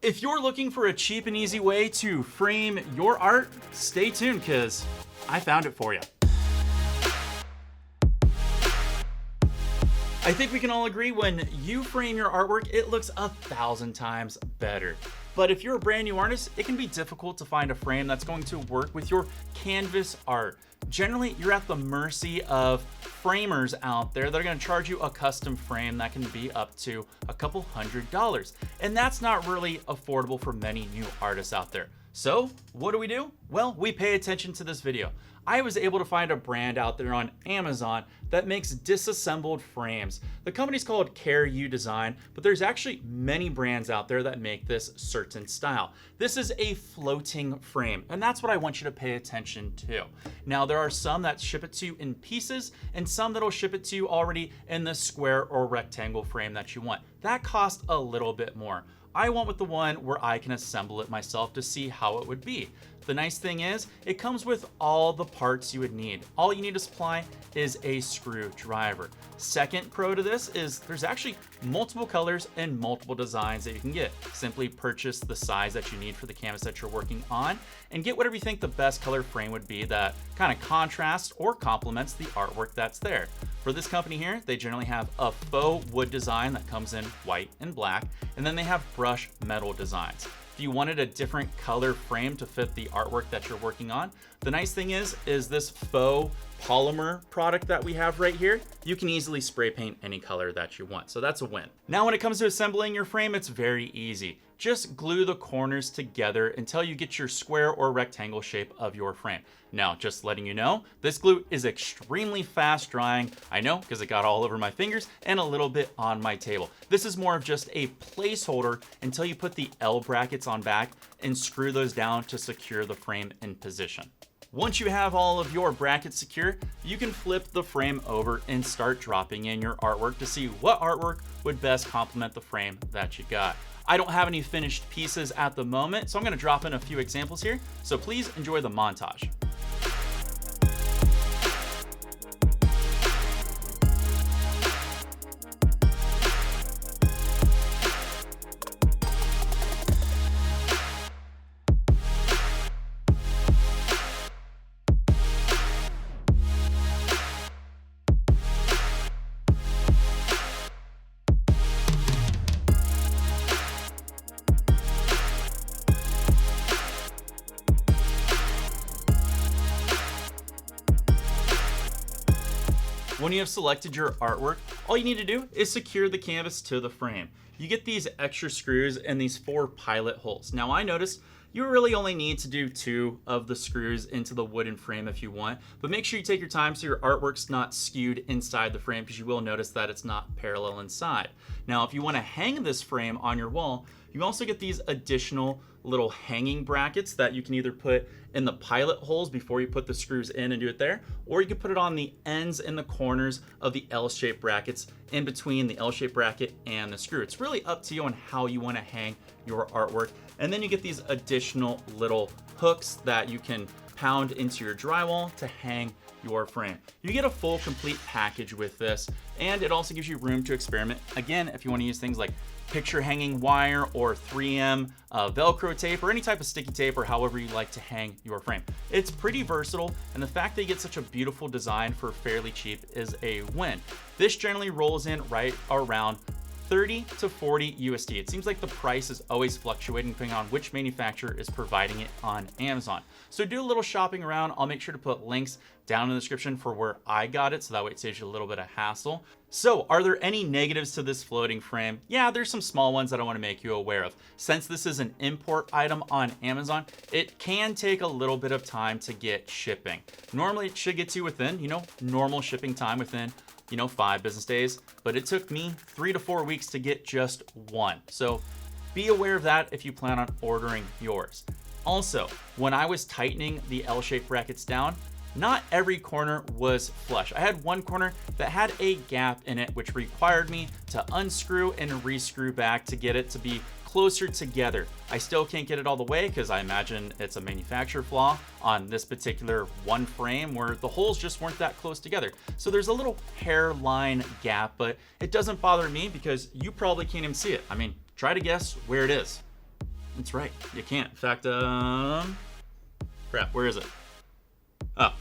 If you're looking for a cheap and easy way to frame your art, stay tuned because I found it for you. I think we can all agree when you frame your artwork, it looks 1,000 times better. But if you're a brand new artist, it can be difficult to find a frame that's going to work with your canvas art. Generally, you're at the mercy of framers out there that are going to charge you a custom frame that can be up to a couple $100. And that's not really affordable for many new artists out there. So what do? Well, we pay attention to this video. I was able to find a brand out there on Amazon that makes disassembled frames. The company's called Care U Design, but there's actually many brands out there that make this certain style. This is a floating frame, and that's what I want you to pay attention to. Now, there are some that ship it to you in pieces, and some that'll ship it to you already in the square or rectangle frame that you want. That costs a little bit more. I went with the one where I can assemble it myself to see how it would be. The nice thing is, it comes with all the parts you would need. All you need to supply is a screwdriver. Second pro to this is there's actually multiple colors and multiple designs that you can get. Simply purchase the size that you need for the canvas that you're working on and get whatever you think the best color frame would be that kind of contrasts or complements the artwork that's there. For this company here, they generally have a faux wood design that comes in white and black, and then they have brush metal designs. If you wanted a different color frame to fit the artwork that you're working on, the nice thing is this faux polymer product that we have right here, you can easily spray paint any color that you want. So that's a win. Now, when it comes to assembling your frame, it's very easy. Just glue the corners together until you get your square or rectangle shape of your frame. Now, just letting you know, this glue is extremely fast drying. I know because it got all over my fingers and a little bit on my table. This is more of just a placeholder until you put the L brackets on back and screw those down to secure the frame in position. Once you have all of your brackets secure, you can flip the frame over and start dropping in your artwork to see what artwork would best complement the frame that you got. I don't have any finished pieces at the moment, so I'm going to drop in a few examples here, so please enjoy the montage. When you have selected your artwork, all you need to do is secure the canvas to the frame. You get these extra screws and these 4 pilot holes. Now, I noticed you really only need to do 2 of the screws into the wooden frame if you want, but make sure you take your time so your artwork's not skewed inside the frame, because you will notice that it's not parallel inside. Now, if you want to hang this frame on your wall, you also get these additional little hanging brackets that you can either put in the pilot holes before you put the screws in and do it there, or you can put it on the ends and the corners of the L-shaped brackets in between the L-shaped bracket and the screw. It's really up to you on how you want to hang your artwork. And then you get these additional little hooks that you can pound into your drywall to hang your frame. You get a full complete package with this, and it also gives you room to experiment. Again, if you want to use things like picture hanging wire or 3M Velcro tape or any type of sticky tape or however you like to hang your frame. It's pretty versatile, and the fact that you get such a beautiful design for fairly cheap is a win. This generally rolls in right around 30 to 40 USD. It seems like the price is always fluctuating depending on which manufacturer is providing it on Amazon. So do a little shopping around. I'll make sure to put links down in the description for where I got it, so that way it saves you a little bit of hassle. So are there any negatives to this floating frame? Yeah, there's some small ones that I want to make you aware of. Since this is an import item on Amazon, it can take a little bit of time to get shipping. Normally it should get to you within, normal shipping time within 5 business days, but it took me 3 to 4 weeks to get just one. So be aware of that if you plan on ordering yours. Also, when I was tightening the L-shaped brackets down, not every corner was flush. I had one corner that had a gap in it, which required me to unscrew and re-screw back to get it to be closer together. I still can't get it all the way because I imagine it's a manufacturer flaw on this particular one frame where the holes just weren't that close together. So there's a little hairline gap, but it doesn't bother me because you probably can't even see it. I mean, try to guess where it is. That's right, you can't. In fact, crap, where is it? Oh,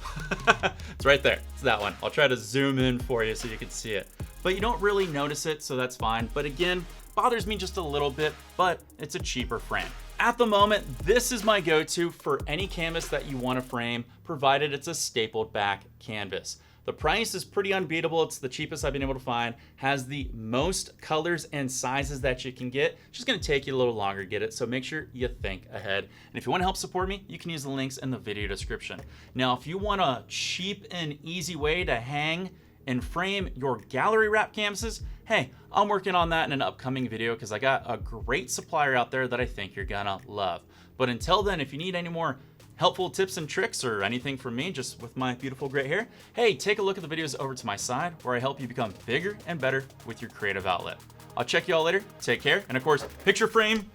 it's right there. It's that one. I'll try to zoom in for you so you can see it. But you don't really notice it, so that's fine. But again, bothers me just a little bit, but it's a cheaper frame. At the moment, this is my go-to for any canvas that you want to frame, provided it's a stapled back canvas. The price is pretty unbeatable. It's the cheapest I've been able to find, has the most colors and sizes that you can get. It's just gonna take you a little longer to get it, so make sure you think ahead. And if you wanna help support me, you can use the links in the video description. Now, if you want a cheap and easy way to hang and frame your gallery wrap canvases, hey, I'm working on that in an upcoming video because I got a great supplier out there that I think you're gonna love. But until then, if you need any more helpful tips and tricks or anything from me just with my beautiful gray hair, hey, take a look at the videos over to my side where I help you become bigger and better with your creative outlet. I'll check you all later. Take care. And of course, picture frame.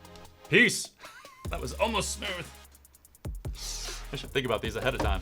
Peace. That was almost smooth. I should think about these ahead of time.